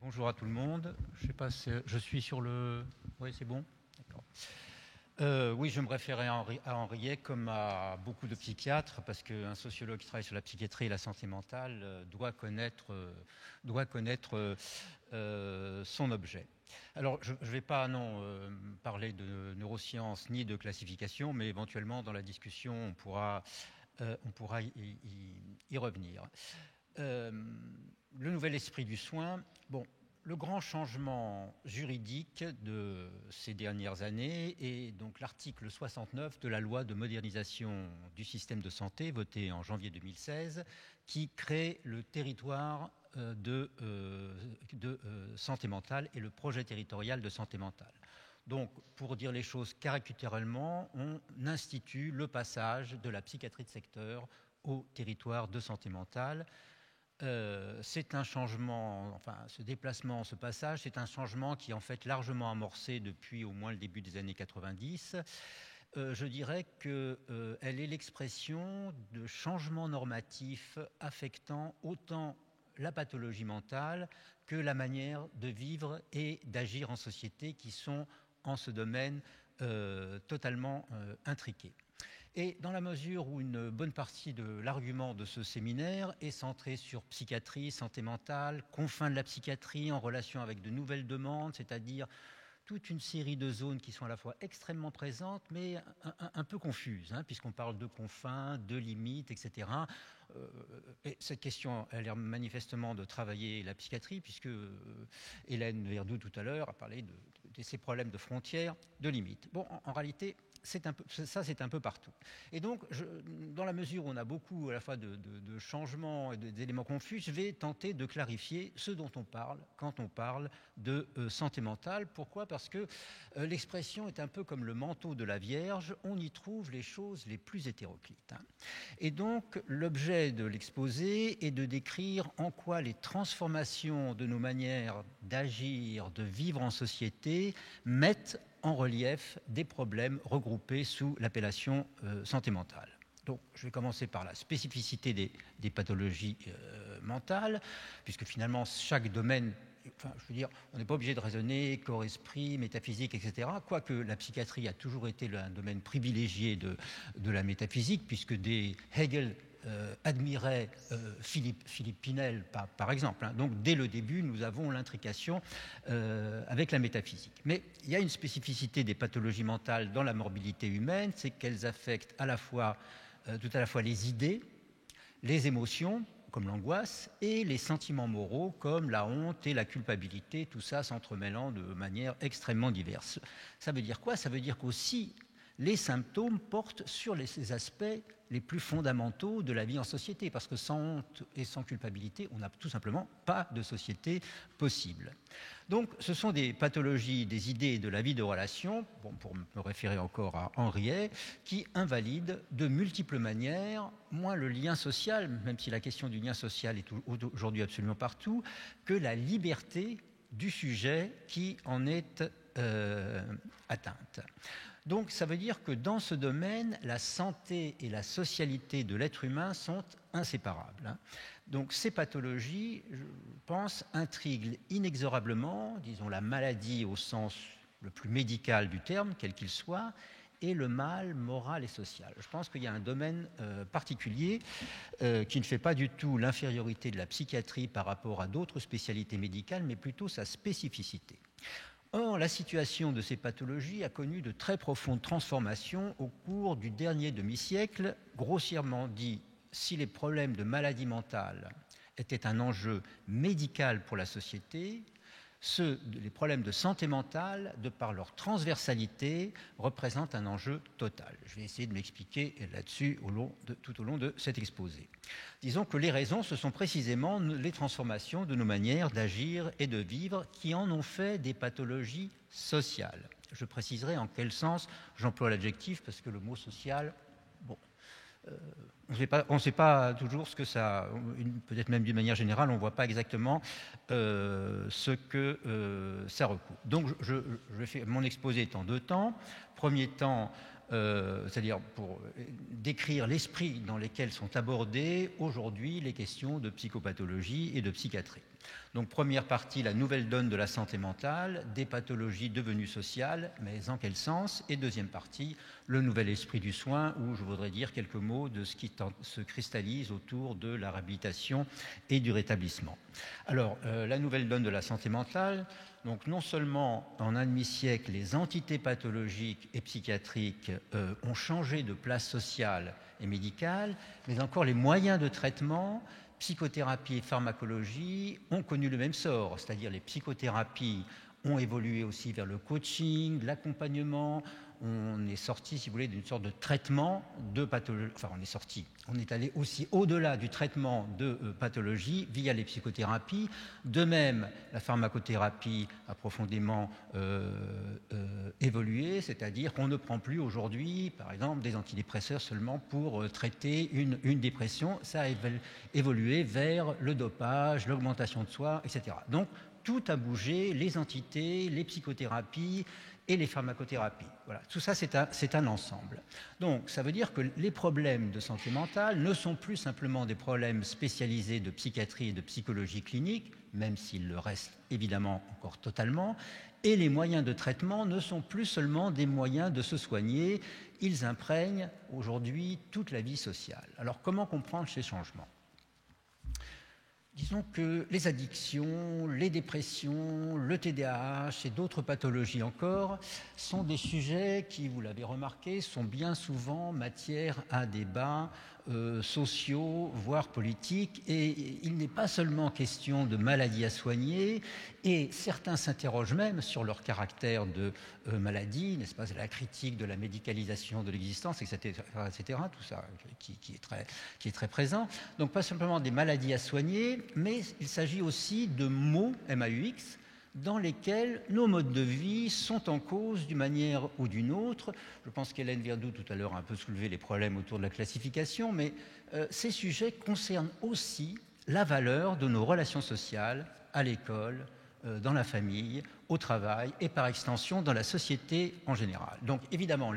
Bonjour à tout le monde. Je sais pas si je suis sur le... Oui, c'est bon. D'accord. Oui, je me référais à Henriet comme à beaucoup de psychiatres, parce qu'un sociologue qui travaille sur la psychiatrie et la santé mentale doit connaître son objet. Alors, je ne vais pas parler de neurosciences ni de classification, mais éventuellement dans la discussion, on pourra y revenir. Le nouvel esprit du soin, bon, le grand changement juridique de ces dernières années est donc l'article 69 de la loi de modernisation du système de santé, votée en janvier 2016, qui crée le territoire de santé mentale et le projet territorial de santé mentale. Donc, pour dire les choses caricaturalement, on institue le passage de la psychiatrie de secteur au territoire de santé mentale. C'est un changement, enfin ce déplacement, ce passage, c'est un changement qui est en fait largement amorcé depuis au moins le début des années 90. Je dirais qu'elle est l'expression de changements normatifs affectant autant la pathologie mentale que la manière de vivre et d'agir en société, qui sont en ce domaine totalement intriqués. Et dans la mesure où une bonne partie de l'argument de ce séminaire est centré sur psychiatrie, santé mentale, confins de la psychiatrie en relation avec de nouvelles demandes, c'est-à-dire toute une série de zones qui sont à la fois extrêmement présentes, mais un peu confuses, puisqu'on parle de confins, de limites, etc. Et cette question a l'air manifestement de travailler la psychiatrie, puisque Hélène Verdoux, tout à l'heure, a parlé de ces problèmes de frontières, de limites. Bon, en réalité, c'est un peu partout. Et donc, dans la mesure où on a beaucoup à la fois de changements et d'éléments confus, je vais tenter de clarifier ce dont on parle quand on parle de santé mentale. Pourquoi ? Parce que l'expression est un peu comme le manteau de la Vierge, on y trouve les choses les plus hétéroclites. Et donc, l'objet de l'exposé est de décrire en quoi les transformations de nos manières d'agir, de vivre en société, mettent en relief des problèmes regroupés sous l'appellation santé mentale. Donc, je vais commencer par la spécificité des pathologies mentales, puisque finalement, chaque domaine, enfin, je veux dire, on n'est pas obligé de raisonner corps, esprit, métaphysique, etc. Quoique la psychiatrie a toujours été un domaine privilégié de la métaphysique, puisque Hegel admirait Philippe Pinel, par exemple. Donc, dès le début, nous avons l'intrication avec la métaphysique. Mais il y a une spécificité des pathologies mentales dans la morbidité humaine, c'est qu'elles affectent tout à la fois les idées, les émotions, comme l'angoisse, et les sentiments moraux, comme la honte et la culpabilité, tout ça s'entremêlant de manière extrêmement diverse. Ça veut dire quoi ? Ça veut dire qu'aussi, les symptômes portent sur ces aspects les plus fondamentaux de la vie en société, parce que sans honte et sans culpabilité, on n'a tout simplement pas de société possible. Donc, ce sont des pathologies des idées et de la vie de relation, bon, pour me référer encore à Henriet, qui invalident de multiples manières, moins le lien social, même si la question du lien social est aujourd'hui absolument partout, que la liberté du sujet qui en est atteinte. Donc, ça veut dire que dans ce domaine, la santé et la socialité de l'être humain sont inséparables. Donc, ces pathologies, je pense, intriguent inexorablement, disons, la maladie au sens le plus médical du terme, quel qu'il soit, et le mal moral et social. Je pense qu'il y a un domaine particulier qui ne fait pas du tout l'infériorité de la psychiatrie par rapport à d'autres spécialités médicales, mais plutôt sa spécificité. Or, la situation de ces pathologies a connu de très profondes transformations au cours du dernier demi-siècle. Grossièrement dit, si les problèmes de maladie mentale étaient un enjeu médical pour la société, les problèmes de santé mentale, de par leur transversalité, représentent un enjeu total. Je vais essayer de m'expliquer là-dessus tout au long de cet exposé. Disons que les raisons, ce sont précisément les transformations de nos manières d'agir et de vivre qui en ont fait des pathologies sociales. Je préciserai en quel sens j'emploie l'adjectif, parce que le mot social, bon, on ne sait pas toujours ce que ça... Peut-être même d'une manière générale, on ne voit pas exactement ce que ça recoupe. Donc, je vais faire mon exposé est en deux temps. Premier temps, c'est-à-dire pour décrire l'esprit dans lequel sont abordées aujourd'hui les questions de psychopathologie et de psychiatrie. Donc première partie, la nouvelle donne de la santé mentale, des pathologies devenues sociales, mais en quel sens? Et deuxième partie, le nouvel esprit du soin, où je voudrais dire quelques mots de ce qui se cristallise autour de la réhabilitation et du rétablissement. Alors, la nouvelle donne de la santé mentale, donc non seulement en un demi-siècle, les entités pathologiques et psychiatriques ont changé de place sociale et médicale, mais encore les moyens de traitement, psychothérapie et pharmacologie, ont connu le même sort, c'est-à-dire les psychothérapies ont évolué aussi vers le coaching, l'accompagnement. On est sorti, si vous voulez, d'une sorte de traitement de pathologie. Enfin, on est allé aussi au-delà du traitement de pathologie via les psychothérapies. De même, la pharmacothérapie a profondément évolué, c'est-à-dire qu'on ne prend plus aujourd'hui, par exemple, des antidépresseurs seulement pour traiter une dépression. Ça a évolué vers le dopage, l'augmentation de soi, etc. Donc, tout a bougé, les entités, les psychothérapies et les pharmacothérapies. Voilà, tout ça, c'est un ensemble. Donc, ça veut dire que les problèmes de santé mentale ne sont plus simplement des problèmes spécialisés de psychiatrie et de psychologie clinique, même s'ils le restent évidemment encore totalement, et les moyens de traitement ne sont plus seulement des moyens de se soigner, ils imprègnent aujourd'hui toute la vie sociale. Alors, comment comprendre ces changements ? Disons que les addictions, les dépressions, le TDAH et d'autres pathologies encore sont des sujets qui, vous l'avez remarqué, sont bien souvent matière à débats sociaux, voire politiques. Et il n'est pas seulement question de maladies à soigner, et certains s'interrogent même sur leur caractère de maladie, n'est-ce pas, la critique de la médicalisation de l'existence, etc., tout ça qui est très présent. Donc pas simplement des maladies à soigner, mais il s'agit aussi de maux, MAUX, dans lesquels nos modes de vie sont en cause d'une manière ou d'une autre. Je pense qu'Hélène Verdoux, tout à l'heure, a un peu soulevé les problèmes autour de la classification, mais ces sujets concernent aussi la valeur de nos relations sociales à l'école, dans la famille, au travail et par extension dans la société en général. Donc évidemment,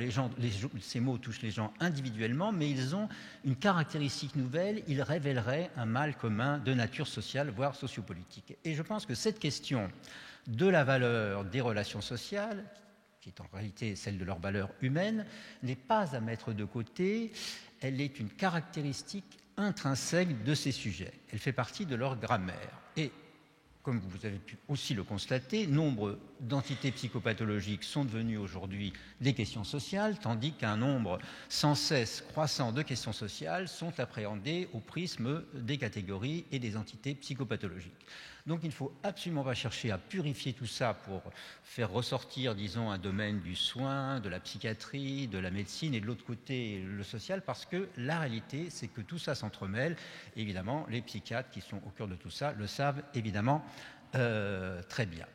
ces mots touchent les gens individuellement, mais ils ont une caractéristique nouvelle, ils révéleraient un mal commun de nature sociale, voire sociopolitique. Et je pense que cette question de la valeur des relations sociales, qui est en réalité celle de leur valeur humaine, n'est pas à mettre de côté, elle est une caractéristique intrinsèque de ces sujets. Elle fait partie de leur grammaire. Et comme vous avez pu aussi le constater, nombre d'entités psychopathologiques sont devenues aujourd'hui des questions sociales, tandis qu'un nombre sans cesse croissant de questions sociales sont appréhendées au prisme des catégories et des entités psychopathologiques. Donc il ne faut absolument pas chercher à purifier tout ça pour faire ressortir, disons, un domaine du soin, de la psychiatrie, de la médecine et de l'autre côté le social, parce que la réalité, c'est que tout ça s'entremêle. Évidemment, les psychiatres qui sont au cœur de tout ça le savent évidemment très bien.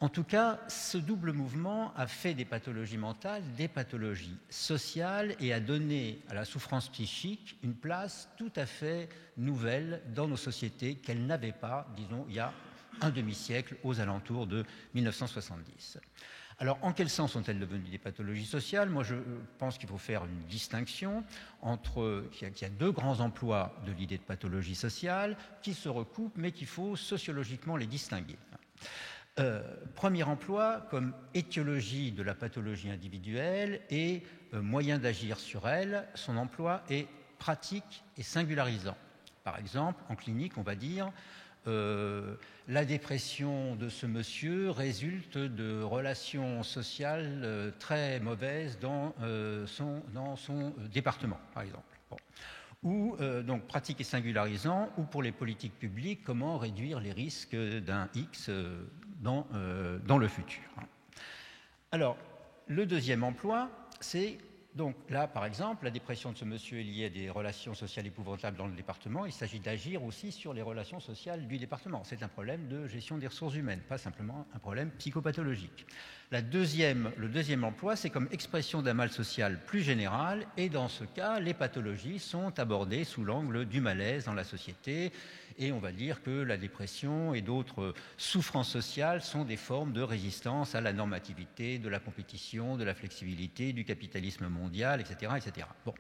En tout cas, ce double mouvement a fait des pathologies mentales des pathologies sociales et a donné à la souffrance psychique une place tout à fait nouvelle dans nos sociétés qu'elle n'avait pas, disons, il y a un demi-siècle, aux alentours de 1970. Alors, en quel sens sont-elles devenues des pathologies sociales? Moi, je pense qu'il faut faire une distinction entre qu'il y a deux grands emplois de l'idée de pathologie sociale qui se recoupent, mais qu'il faut sociologiquement les distinguer. Premier emploi comme étiologie de la pathologie individuelle et moyen d'agir sur elle, son emploi est pratique et singularisant. Par exemple, en clinique, on va dire la dépression de ce monsieur résulte de relations sociales très mauvaises dans son département, par exemple. Bon. Ou donc pratique et singularisant, ou pour les politiques publiques, comment réduire les risques d'un X dans le futur. Alors, le deuxième emploi, c'est donc là, par exemple, la dépression de ce monsieur est liée à des relations sociales épouvantables dans le département. Il s'agit d'agir aussi sur les relations sociales du département. C'est un problème de gestion des ressources humaines, pas simplement un problème psychopathologique. Le deuxième emploi, c'est comme expression d'un mal social plus général, et dans ce cas, les pathologies sont abordées sous l'angle du malaise dans la société, et on va dire que la dépression et d'autres souffrances sociales sont des formes de résistance à la normativité, de la compétition, de la flexibilité, du capitalisme mondial, etc., etc. Bon.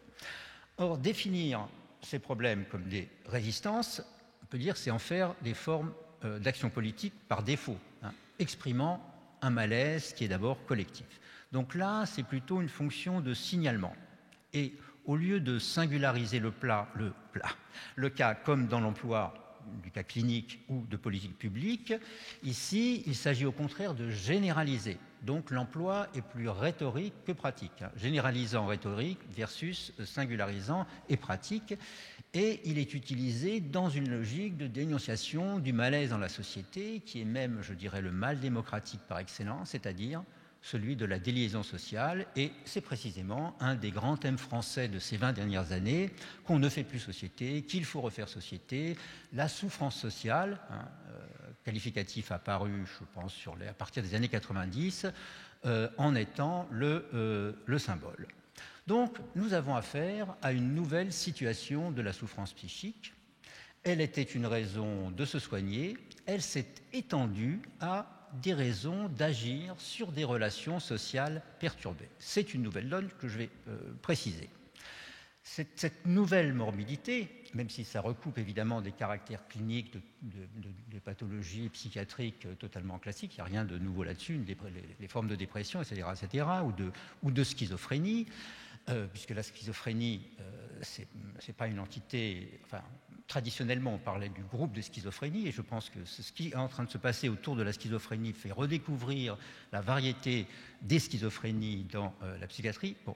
Or, définir ces problèmes comme des résistances, on peut dire, c'est en faire des formes d'action politique par défaut, hein, exprimant un malaise qui est d'abord collectif. Donc là, c'est plutôt une fonction de signalement. Et au lieu de singulariser le cas comme dans l'emploi du cas clinique ou de politique publique, ici, il s'agit au contraire de généraliser. Donc l'emploi est plus rhétorique que pratique. Généralisant rhétorique versus singularisant et pratique. Et il est utilisé dans une logique de dénonciation du malaise dans la société, qui est même, je dirais, le mal démocratique par excellence, c'est-à-dire celui de la déliaison sociale, et c'est précisément un des grands thèmes français de ces 20 dernières années, qu'on ne fait plus société, qu'il faut refaire société, la souffrance sociale, hein, qualificatif apparu, je pense, à partir des années 90, en étant le symbole. Donc, nous avons affaire à une nouvelle situation de la souffrance psychique. Elle était une raison de se soigner, elle s'est étendue à des raisons d'agir sur des relations sociales perturbées. C'est une nouvelle donne que je vais préciser. Cette nouvelle morbidité, même si ça recoupe évidemment des caractères cliniques de pathologies psychiatriques totalement classiques, il n'y a rien de nouveau là-dessus, les formes de dépression, etc., ou de schizophrénie, puisque la schizophrénie, c'est pas une entité... Enfin, traditionnellement, on parlait du groupe de schizophrénie, et je pense que ce qui est en train de se passer autour de la schizophrénie fait redécouvrir la variété des schizophrénies dans la psychiatrie. Bon,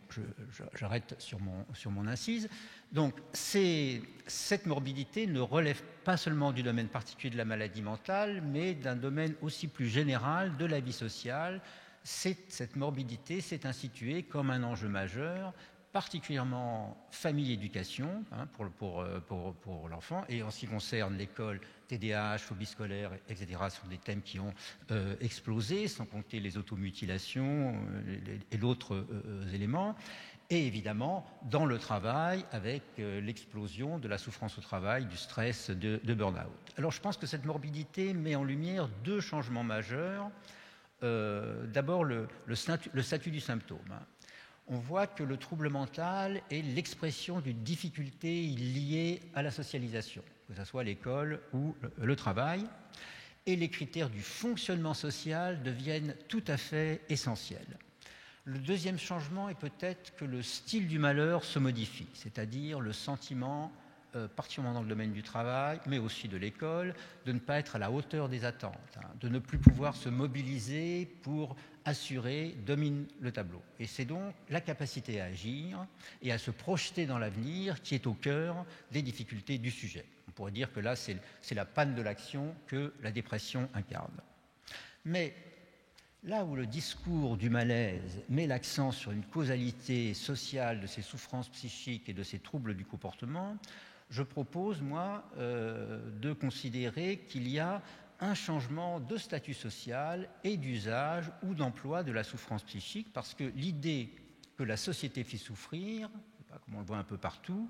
j'arrête sur mon incise. Donc, cette morbidité ne relève pas seulement du domaine particulier de la maladie mentale, mais d'un domaine aussi plus général de la vie sociale. Cette morbidité s'est instituée comme un enjeu majeur, particulièrement famille-éducation, hein, pour l'enfant. Et en ce qui concerne l'école, TDAH, phobie scolaire, etc., sont des thèmes qui ont explosé, sans compter les automutilations et d'autres éléments. Et évidemment, dans le travail, avec l'explosion de la souffrance au travail, du stress, de burn-out. Alors je pense que cette morbidité met en lumière deux changements majeurs. D'abord, le statut du symptôme. On voit que le trouble mental est l'expression d'une difficulté liée à la socialisation, que ce soit l'école ou le travail, et les critères du fonctionnement social deviennent tout à fait essentiels. Le deuxième changement est peut-être que le style du malheur se modifie, c'est-à-dire le sentiment, particulièrement dans le domaine du travail, mais aussi de l'école, de ne pas être à la hauteur des attentes, hein, de ne plus pouvoir se mobiliser pour assurer, domine le tableau. Et c'est donc la capacité à agir et à se projeter dans l'avenir qui est au cœur des difficultés du sujet. On pourrait dire que là, c'est la panne de l'action que la dépression incarne. Mais là où le discours du malaise met l'accent sur une causalité sociale de ces souffrances psychiques et de ces troubles du comportement, je propose, moi, de considérer qu'il y a un changement de statut social et d'usage ou d'emploi de la souffrance psychique, parce que l'idée que la société fait souffrir, comme on le voit un peu partout,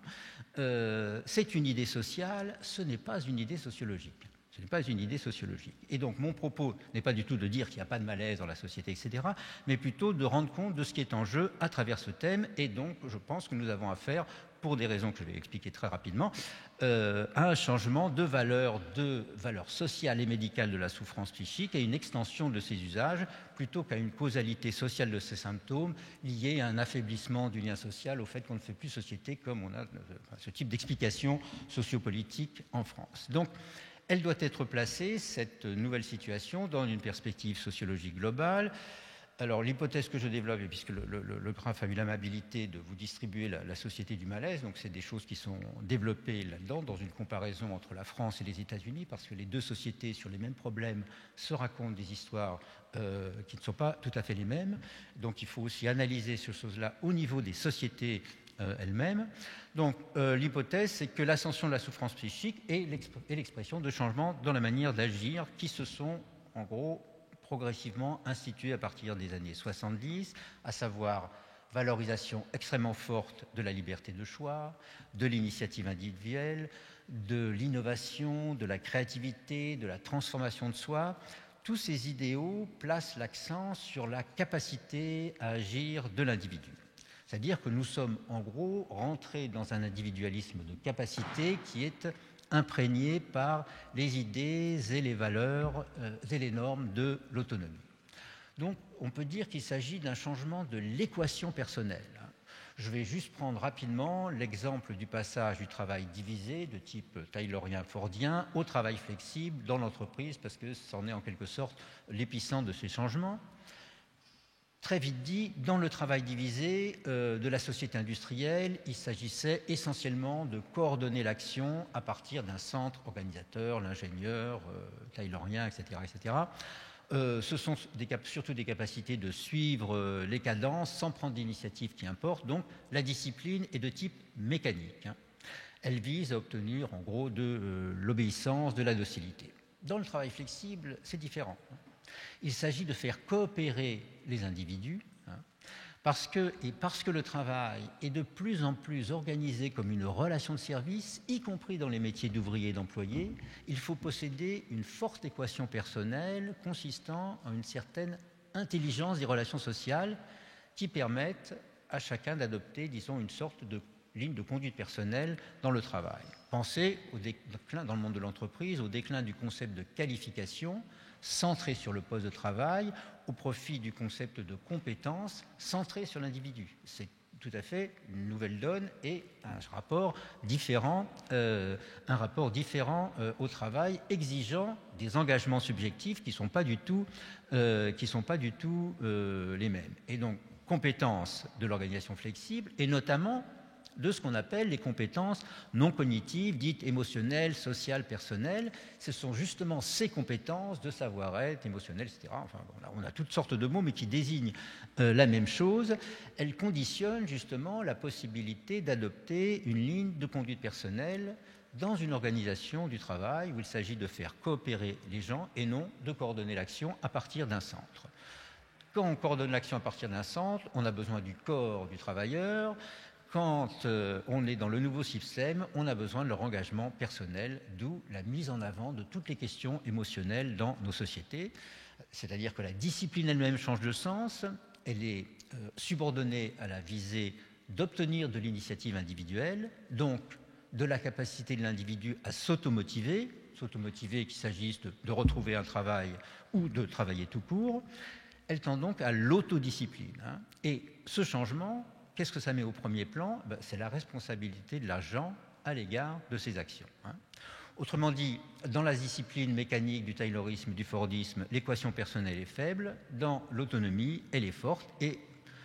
c'est une idée sociale, ce n'est pas une idée sociologique. Ce n'est pas une idée sociologique. Et donc mon propos n'est pas du tout de dire qu'il n'y a pas de malaise dans la société, etc., mais plutôt de rendre compte de ce qui est en jeu à travers ce thème. Et donc je pense que nous avons affaire, pour des raisons que je vais expliquer très rapidement, à un changement de valeur sociale et médicale de la souffrance psychique et une extension de ses usages, plutôt qu'à une causalité sociale de ces symptômes liée à un affaiblissement du lien social, au fait qu'on ne fait plus société, comme on a ce type d'explication sociopolitique en France. Donc, elle doit être placée, cette nouvelle situation, dans une perspective sociologique globale. Alors, l'hypothèse que je développe, puisque le GRAPH a eu l'amabilité de vous distribuer la société du malaise, donc c'est des choses qui sont développées là-dedans, dans une comparaison entre la France et les États-Unis, parce que les deux sociétés, sur les mêmes problèmes, se racontent des histoires qui ne sont pas tout à fait les mêmes. Donc, il faut aussi analyser ces choses-là au niveau des sociétés elles-mêmes. Donc, l'hypothèse, c'est que l'ascension de la souffrance psychique est l'expression de changements dans la manière d'agir qui se sont, en gros, progressivement institués à partir des années 70, à savoir valorisation extrêmement forte de la liberté de choix, de l'initiative individuelle, de l'innovation, de la créativité, de la transformation de soi. Tous ces idéaux placent l'accent sur la capacité à agir de l'individu. C'est-à-dire que nous sommes en gros rentrés dans un individualisme de capacité qui est imprégné par les idées et les valeurs et les normes de l'autonomie. Donc, on peut dire qu'il s'agit d'un changement de l'équation personnelle. Je vais juste prendre rapidement l'exemple du passage du travail divisé de type taylorien-fordien au travail flexible dans l'entreprise, parce que c'en est en quelque sorte l'épicentre de ces changements. Très vite dit, dans le travail divisé de la société industrielle, il s'agissait essentiellement de coordonner l'action à partir d'un centre organisateur, l'ingénieur, taylorien, etc., etc. Ce sont surtout des capacités de suivre les cadences sans prendre d'initiative qui importe. Donc, la discipline est de type mécanique. Elle vise à obtenir, en gros, de l'obéissance, de la docilité. Dans le travail flexible, c'est différent. Il s'agit de faire coopérer les individus, parce que le travail est de plus en plus organisé comme une relation de service, y compris dans les métiers d'ouvrier et d'employé. Il faut posséder une forte équation personnelle consistant en une certaine intelligence des relations sociales qui permettent à chacun d'adopter, disons, une sorte de ligne de conduite personnelle dans le travail. Pensez au déclin dans le monde de l'entreprise, au déclin du concept de qualification centré sur le poste de travail au profit du concept de compétence centré sur l'individu. C'est tout à fait une nouvelle donne et un rapport différent au travail, exigeant des engagements subjectifs qui ne sont pas du tout les mêmes. Et donc, compétences de l'organisation flexible et notamment de ce qu'on appelle les compétences non cognitives, dites émotionnelles, sociales, personnelles. Ce sont justement ces compétences de savoir-être, émotionnel, etc. Enfin, on a toutes sortes de mots, mais qui désignent la même chose. Elles conditionnent justement la possibilité d'adopter une ligne de conduite personnelle dans une organisation du travail où il s'agit de faire coopérer les gens et non de coordonner l'action à partir d'un centre. Quand on coordonne l'action à partir d'un centre, on a besoin du corps du travailleur. Quand on est dans le nouveau système, on a besoin de leur engagement personnel, d'où la mise en avant de toutes les questions émotionnelles dans nos sociétés. C'est-à-dire que la discipline elle-même change de sens, elle est subordonnée à la visée d'obtenir de l'initiative individuelle, donc de la capacité de l'individu à s'automotiver qu'il s'agisse de retrouver un travail ou de travailler tout court. Elle tend donc à l'autodiscipline. Et ce changement, qu'est-ce que ça met au premier plan ? C'est la responsabilité de l'agent à l'égard de ses actions. Autrement dit, dans la discipline mécanique du taylorisme, du fordisme, l'équation personnelle est faible, dans l'autonomie, elle est forte, et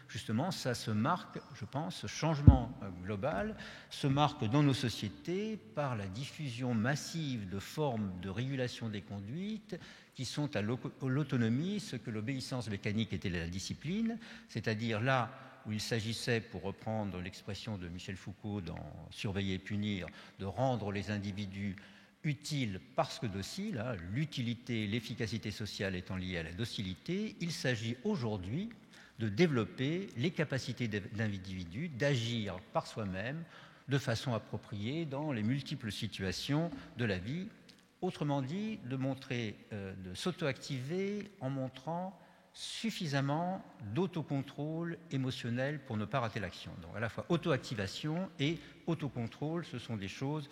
justement, ça se marque, je pense, ce changement global se marque dans nos sociétés par la diffusion massive de formes de régulation des conduites qui sont à l'autonomie, ce que l'obéissance mécanique était la discipline, c'est-à-dire là où il s'agissait, pour reprendre l'expression de Michel Foucault dans Surveiller et punir, de rendre les individus utiles parce que dociles, l'utilité, l'efficacité sociale étant liée à la docilité, il s'agit aujourd'hui de développer les capacités d'individus d'agir par soi-même de façon appropriée dans les multiples situations de la vie. Autrement dit, de s'auto-activer en montrant suffisamment d'autocontrôle émotionnel pour ne pas rater l'action. Donc à la fois auto-activation et autocontrôle, ce sont des choses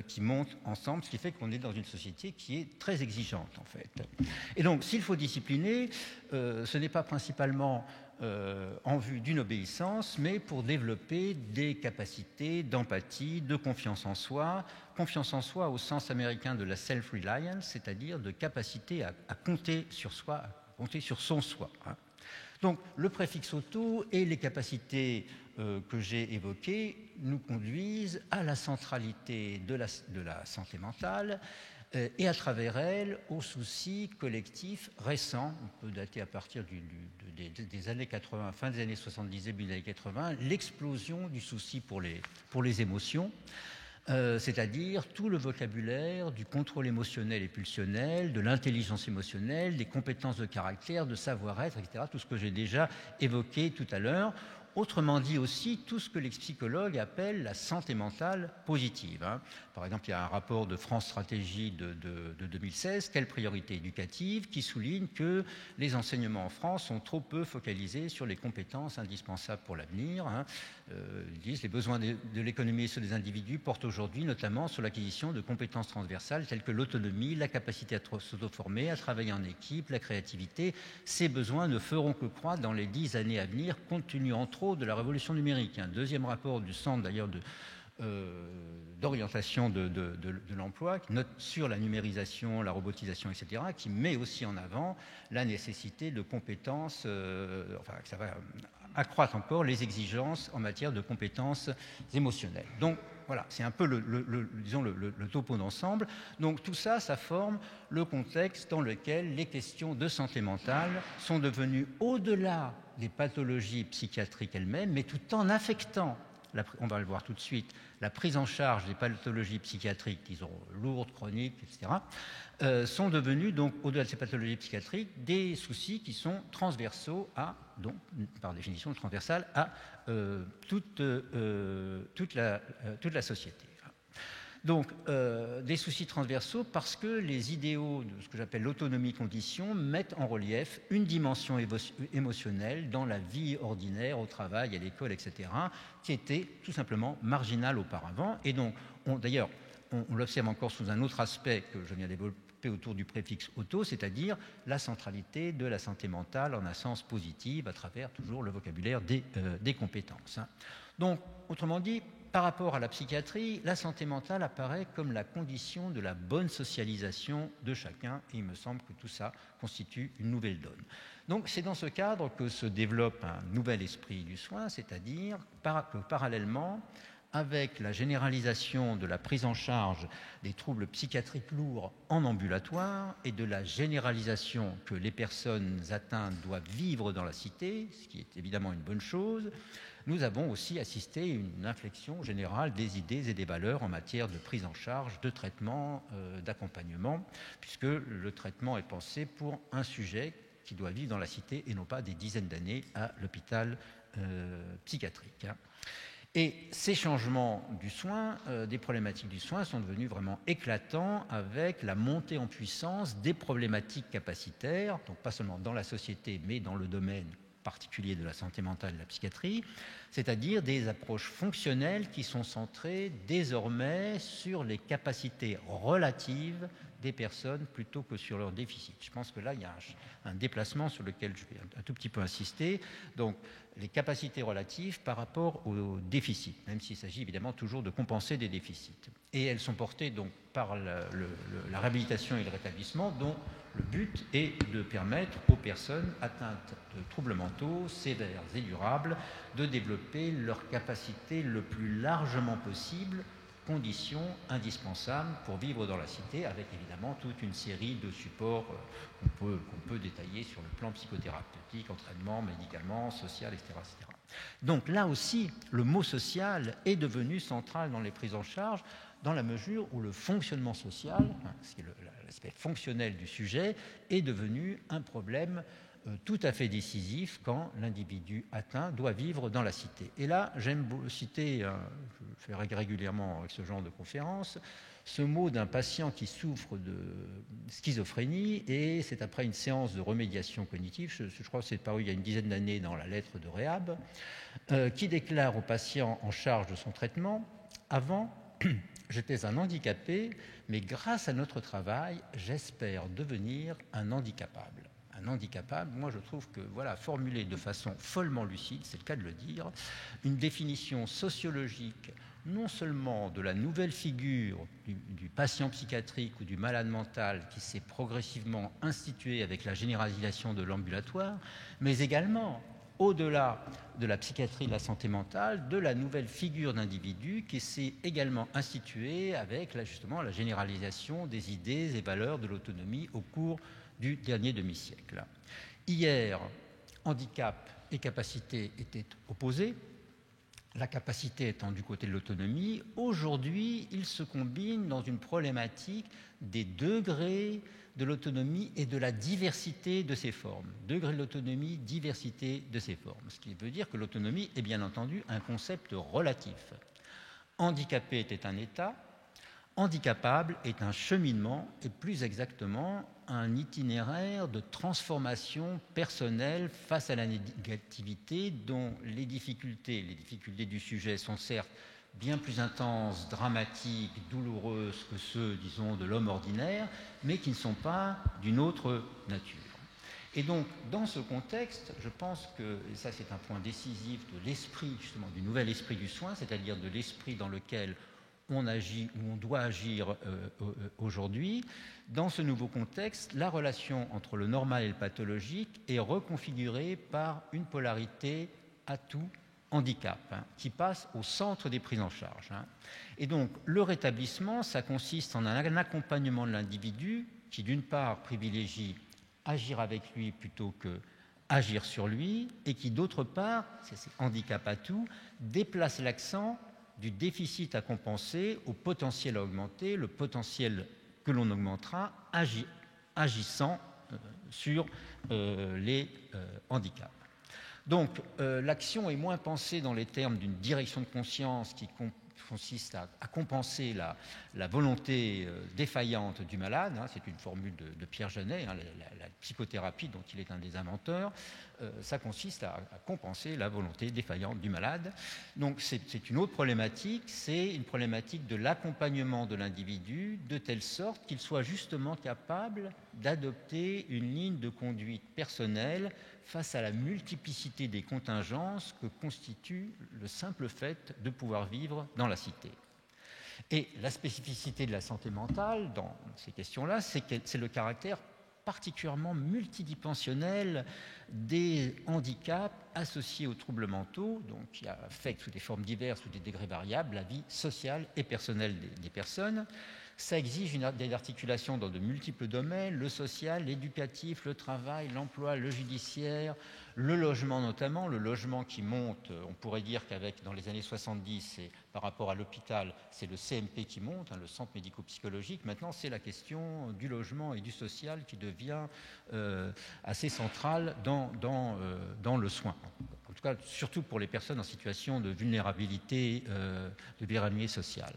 qui montent ensemble, ce qui fait qu'on est dans une société qui est très exigeante en fait. Et donc s'il faut discipliner, ce n'est pas principalement en vue d'une obéissance, mais pour développer des capacités d'empathie, de confiance en soi au sens américain de la self-reliance, c'est-à-dire de capacité à compter sur soi, compter sur son soi. Donc le préfixe auto et les capacités que j'ai évoquées nous conduisent à la centralité de la santé mentale et à travers elle aux soucis collectifs récents. On peut dater à partir des années 80, fin des années 70, début des années 80, l'explosion du souci pour les émotions. C'est-à-dire tout le vocabulaire du contrôle émotionnel et pulsionnel, de l'intelligence émotionnelle, des compétences de caractère, de savoir-être, etc., tout ce que j'ai déjà évoqué tout à l'heure, autrement dit aussi tout ce que les psychologues appellent la santé mentale positive. Par exemple, il y a un rapport de France Stratégie de 2016, Quelles priorités éducatives, qui souligne que les enseignements en France sont trop peu focalisés sur les compétences indispensables pour l'avenir. Ils disent les besoins de l'économie et ceux des individus portent aujourd'hui notamment sur l'acquisition de compétences transversales telles que l'autonomie, la capacité à s'auto-former, à travailler en équipe, la créativité. Ces besoins ne feront que croître dans les 10 années à venir, compte tenu entre autres de la révolution numérique. Un deuxième rapport du Centre d'ailleurs d'orientation de l'emploi, qui note sur la numérisation, la robotisation, etc., qui met aussi en avant la nécessité de compétences, ça va accroître encore les exigences en matière de compétences émotionnelles. Donc voilà, c'est un peu le topo d'ensemble. Donc tout ça, ça forme le contexte dans lequel les questions de santé mentale sont devenues au-delà des pathologies psychiatriques elles-mêmes, mais tout en affectant, on va le voir tout de suite, la prise en charge des pathologies psychiatriques, disons lourdes, chroniques, etc., sont devenus, donc, au-delà de ces pathologies psychiatriques, des soucis qui sont transversaux à, donc, par définition transversales à toute la société. Donc, des soucis transversaux parce que les idéaux de ce que j'appelle l'autonomie-condition mettent en relief une dimension émotionnelle dans la vie ordinaire, au travail, à l'école, etc., qui était tout simplement marginale auparavant. Et donc, d'ailleurs, on l'observe encore sous un autre aspect que je viens développer autour du préfixe auto, c'est-à-dire la centralité de la santé mentale en un sens positif à travers toujours le vocabulaire des compétences. Donc, autrement dit, par rapport à la psychiatrie, la santé mentale apparaît comme la condition de la bonne socialisation de chacun, et il me semble que tout ça constitue une nouvelle donne. Donc c'est dans ce cadre que se développe un nouvel esprit du soin, c'est-à-dire que parallèlement, avec la généralisation de la prise en charge des troubles psychiatriques lourds en ambulatoire et de la généralisation que les personnes atteintes doivent vivre dans la cité, ce qui est évidemment une bonne chose, nous avons aussi assisté à une inflexion générale des idées et des valeurs en matière de prise en charge, de traitement, d'accompagnement, puisque le traitement est pensé pour un sujet qui doit vivre dans la cité et non pas des dizaines d'années à l'hôpital psychiatrique. Et ces changements du soin, des problématiques du soin, sont devenus vraiment éclatants avec la montée en puissance des problématiques capacitaires, donc pas seulement dans la société, mais dans le domaine particulier de la santé mentale et de la psychiatrie, c'est-à-dire des approches fonctionnelles qui sont centrées désormais sur les capacités relatives des personnes plutôt que sur leurs déficits. Je pense que là, il y a un déplacement sur lequel je vais un tout petit peu insister. Donc, les capacités relatives par rapport aux déficits, même s'il s'agit évidemment toujours de compenser des déficits. Et elles sont portées donc par la réhabilitation et le rétablissement, dont le but est de permettre aux personnes atteintes de troubles mentaux sévères et durables de développer leur capacité le plus largement possible, condition indispensable pour vivre dans la cité, avec évidemment toute une série de supports qu'on peut détailler sur le plan psychothérapeutique, entraînement, médicaments, social, etc., etc. Donc là aussi, le mot social est devenu central dans les prises en charge, dans la mesure où le fonctionnement social, ce qui est l'aspect fonctionnel du sujet, est devenu un problème tout à fait décisif quand l'individu atteint doit vivre dans la cité. Et là, j'aime citer, je fais régulièrement avec ce genre de conférence, ce mot d'un patient qui souffre de schizophrénie, et c'est après une séance de remédiation cognitive, je crois que c'est paru il y a une dizaine d'années dans la lettre de Réhab, qui déclare au patient en charge de son traitement: avant, j'étais un handicapé, mais grâce à notre travail, j'espère devenir un handicapable. Un handicapable, moi je trouve que, voilà, formulé de façon follement lucide, c'est le cas de le dire, une définition sociologique non seulement de la nouvelle figure du patient psychiatrique ou du malade mental qui s'est progressivement instituée avec la généralisation de l'ambulatoire, mais également, au-delà de la psychiatrie de la santé mentale, de la nouvelle figure d'individu qui s'est également instituée avec justement la généralisation des idées et valeurs de l'autonomie au cours du dernier demi-siècle. Hier, handicap et capacité étaient opposés. la capacité étant du côté de l'autonomie, aujourd'hui, il se combine dans une problématique des degrés de l'autonomie et de la diversité de ses formes. Degré de l'autonomie, diversité de ses formes. Ce qui veut dire que l'autonomie est bien entendu un concept relatif. Handicapé était un état, handicapable est un cheminement et plus exactement un itinéraire de transformation personnelle face à la négativité dont les difficultés du sujet sont certes bien plus intenses, dramatiques, douloureuses que ceux, disons, de l'homme ordinaire, mais qui ne sont pas d'une autre nature. Et donc, dans ce contexte, je pense que, et ça c'est un point décisif de l'esprit, justement, du nouvel esprit du soin, c'est-à-dire de l'esprit dans lequel on agit ou on doit agir aujourd'hui, dans ce nouveau contexte, la relation entre le normal et le pathologique est reconfigurée par une polarité atout-handicap, qui passe au centre des prises en charge. Et donc, le rétablissement, ça consiste en un accompagnement de l'individu qui, d'une part, privilégie agir avec lui plutôt que agir sur lui, et qui, d'autre part, c'est handicap atout, déplace l'accent du déficit à compenser au potentiel à augmenter, le potentiel que l'on augmentera agissant sur les handicaps. Donc, l'action est moins pensée dans les termes d'une direction de conscience qui consiste à compenser la volonté défaillante du malade. C'est une formule de Pierre Janet, la psychothérapie dont il est un des inventeurs. Ça consiste à compenser la volonté défaillante du malade. Donc c'est une autre problématique, c'est une problématique de l'accompagnement de l'individu de telle sorte qu'il soit justement capable d'adopter une ligne de conduite personnelle face à la multiplicité des contingences que constitue le simple fait de pouvoir vivre dans la cité. Et la spécificité de la santé mentale dans ces questions-là, c'est le caractère particulièrement multidimensionnel des handicaps associés aux troubles mentaux, donc qui affectent sous des formes diverses ou des degrés variables la vie sociale et personnelle des personnes. Ça exige des articulations dans de multiples domaines, le social, l'éducatif, le travail, l'emploi, le judiciaire, le logement notamment, le logement qui monte, on pourrait dire qu'avec dans les années 70, par rapport à l'hôpital, c'est le CMP qui monte, le centre médico-psychologique. Maintenant, c'est la question du logement et du social qui devient assez centrale dans le soin. En tout cas, surtout pour les personnes en situation de vulnérabilité sociale.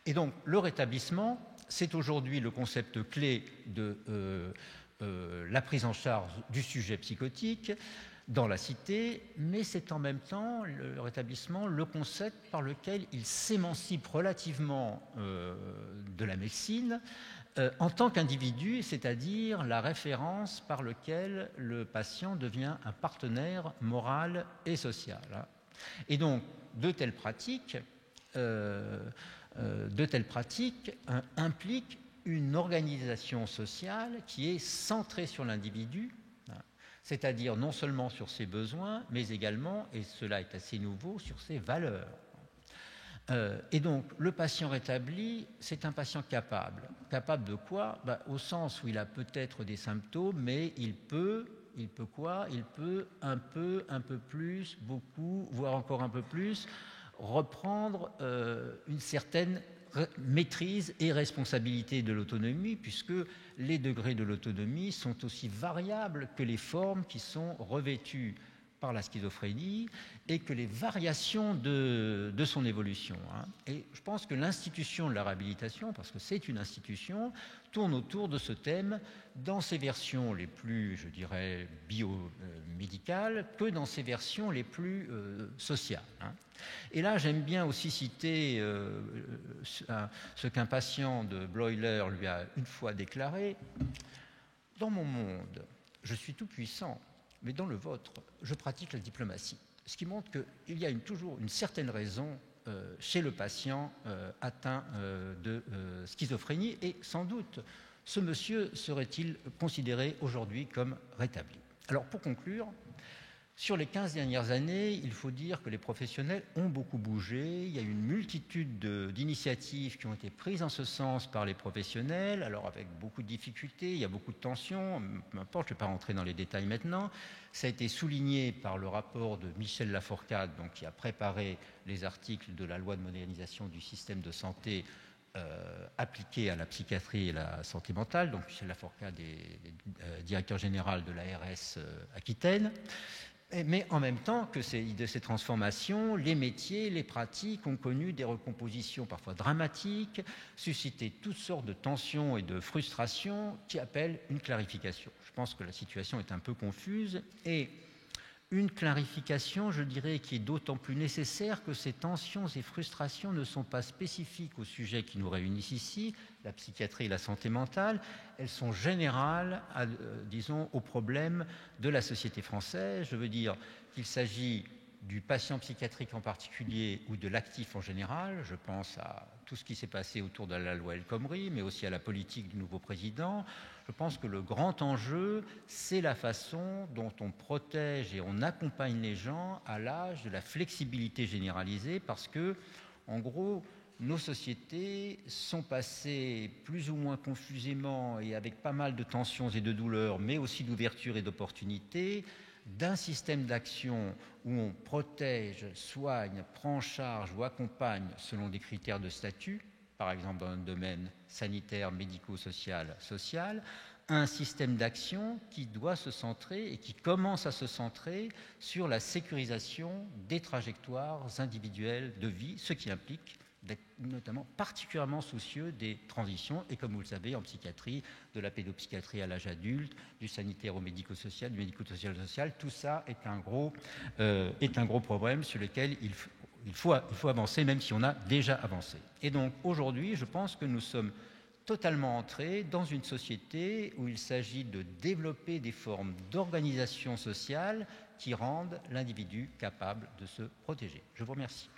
Et donc, le rétablissement, c'est aujourd'hui le concept clé de la prise en charge du sujet psychotique dans la cité, mais c'est en même temps, le rétablissement, le concept par lequel il s'émancipe relativement de la médecine en tant qu'individu, c'est-à-dire la référence par laquelle le patient devient un partenaire moral et social. Et donc, de telles pratiques impliquent une organisation sociale qui est centrée sur l'individu, c'est-à-dire non seulement sur ses besoins, mais également, et cela est assez nouveau, sur ses valeurs. Et donc, le patient rétabli, c'est un patient capable. Capable de quoi ? Au sens où il a peut-être des symptômes, mais il peut quoi ? Il peut un peu plus, beaucoup, voire encore un peu plus, reprendre une certaine maîtrise et responsabilité de l'autonomie, puisque les degrés de l'autonomie sont aussi variables que les formes qui sont revêtues par la schizophrénie et que les variations de son évolution. Et je pense que l'institution de la réhabilitation, parce que c'est une institution, tourne autour de ce thème dans ses versions les plus, je dirais, biomédicales que dans ses versions les plus sociales. Et là, j'aime bien aussi citer ce qu'un patient de Bleuler lui a une fois déclaré. « Dans mon monde, je suis tout puissant, mais dans le vôtre, je pratique la diplomatie. » Ce qui montre qu'il y a toujours une certaine raison chez le patient atteint de schizophrénie, et sans doute, ce monsieur serait-il considéré aujourd'hui comme rétabli. Alors, pour conclure, Sur les 15 dernières années, il faut dire que les professionnels ont beaucoup bougé. Il y a eu une multitude d'initiatives qui ont été prises en ce sens par les professionnels, alors avec beaucoup de difficultés, il y a beaucoup de tensions, peu importe, je ne vais pas rentrer dans les détails maintenant. Ça a été souligné par le rapport de Michel Lafourcade, donc, qui a préparé les articles de la loi de modernisation du système de santé appliqué à la psychiatrie et la santé mentale. Donc Michel Lafourcade est directeur général de l'ARS Aquitaine. Mais en même temps que de ces transformations, les métiers, les pratiques ont connu des recompositions parfois dramatiques, suscité toutes sortes de tensions et de frustrations qui appellent une clarification. Je pense que la situation est un peu confuse et une clarification, je dirais, qui est d'autant plus nécessaire que ces tensions et frustrations ne sont pas spécifiques au sujet qui nous réunissent ici, la psychiatrie et la santé mentale, elles sont générales, disons, aux problèmes de la société française. Je veux dire qu'il s'agit du patient psychiatrique en particulier ou de l'actif en général. Je pense à tout ce qui s'est passé autour de la loi El Khomri, mais aussi à la politique du nouveau président. Je pense que le grand enjeu, c'est la façon dont on protège et on accompagne les gens à l'âge de la flexibilité généralisée, parce que, en gros, nos sociétés sont passées plus ou moins confusément et avec pas mal de tensions et de douleurs, mais aussi d'ouverture et d'opportunités, d'un système d'action où on protège, soigne, prend en charge ou accompagne selon des critères de statut, par exemple dans le domaine sanitaire, médico-social, social, un système d'action qui doit se centrer et qui commence à se centrer sur la sécurisation des trajectoires individuelles de vie, ce qui implique d'être notamment particulièrement soucieux des transitions, et comme vous le savez, en psychiatrie, de la pédopsychiatrie à l'âge adulte, du sanitaire au médico-social, du médico-social au social, tout ça est un gros problème sur lequel il faut avancer, même si on a déjà avancé. Et donc aujourd'hui, je pense que nous sommes totalement entrés dans une société où il s'agit de développer des formes d'organisation sociale qui rendent l'individu capable de se protéger. Je vous remercie.